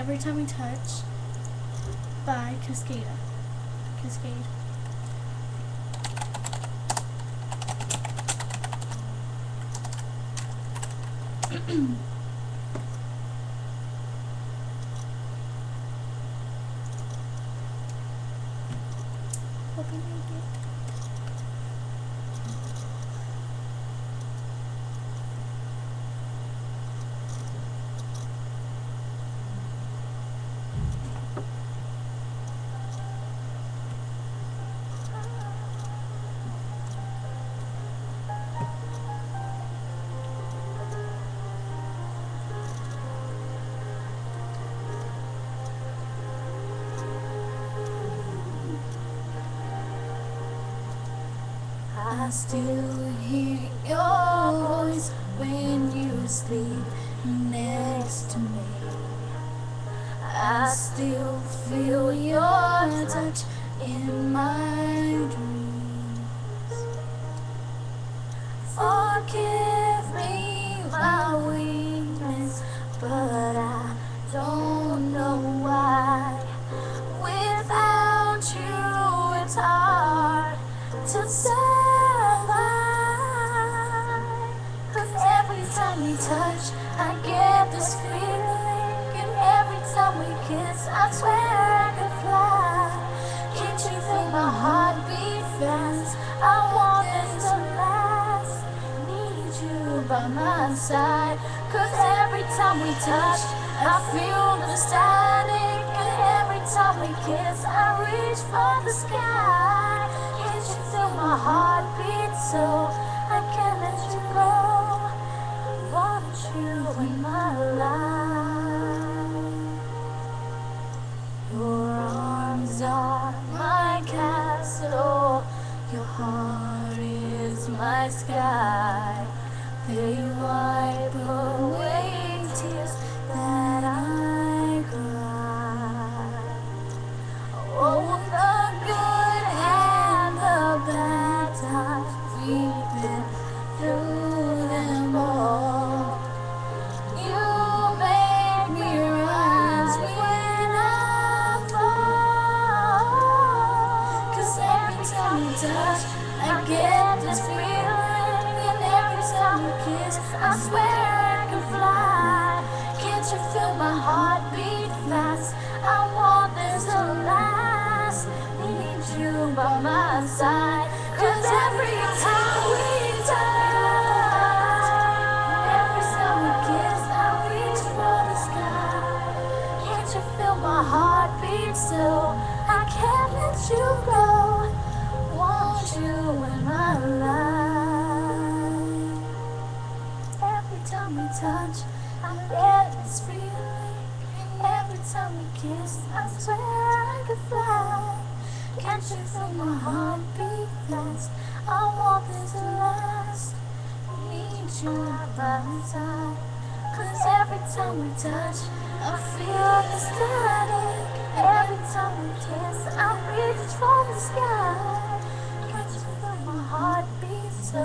Every Time We Touch by Cascade. Hope you make it. I still hear your voice when you sleep next to me. I still feel your touch in my dreams. Forgive me my weakness, but I don't know why. Without you, it's hard to survive. 'Cause every time we touch, I get this feeling, and every time we kiss, I swear I could fly. Can't you feel my heartbeat fast? I want this to last. Need you by my side. 'Cause every time we touch, I feel the static, and every time we kiss, I reach for the sky. Can't you feel my heartbeat so I can't let you go? Want you in my life. Your arms are my castle, your heart is my sky. They wipe away tears that I cry. Oh, the good and the bad times, we've been through them all. You make me rise when I fall. 'Cause every time you touch, I get this feeling, and every time you kiss, I swear I can fly. Can't you feel my heartbeat fast? I want this to last. Need you by my side. 'Cause every time we touch, every time we kiss, I reach for the sky. Can't you feel my heartbeat so I can't let you go? Want you in my life. Every time we touch, I get this feeling. Every time we kiss, I swear I could fly. Can't you feel my heartbeat fast? I want this to last. Need you by my side. 'Cause every time we touch, I feel the static. Every time we kiss, I reach for the sky. Can't you feel my heartbeat so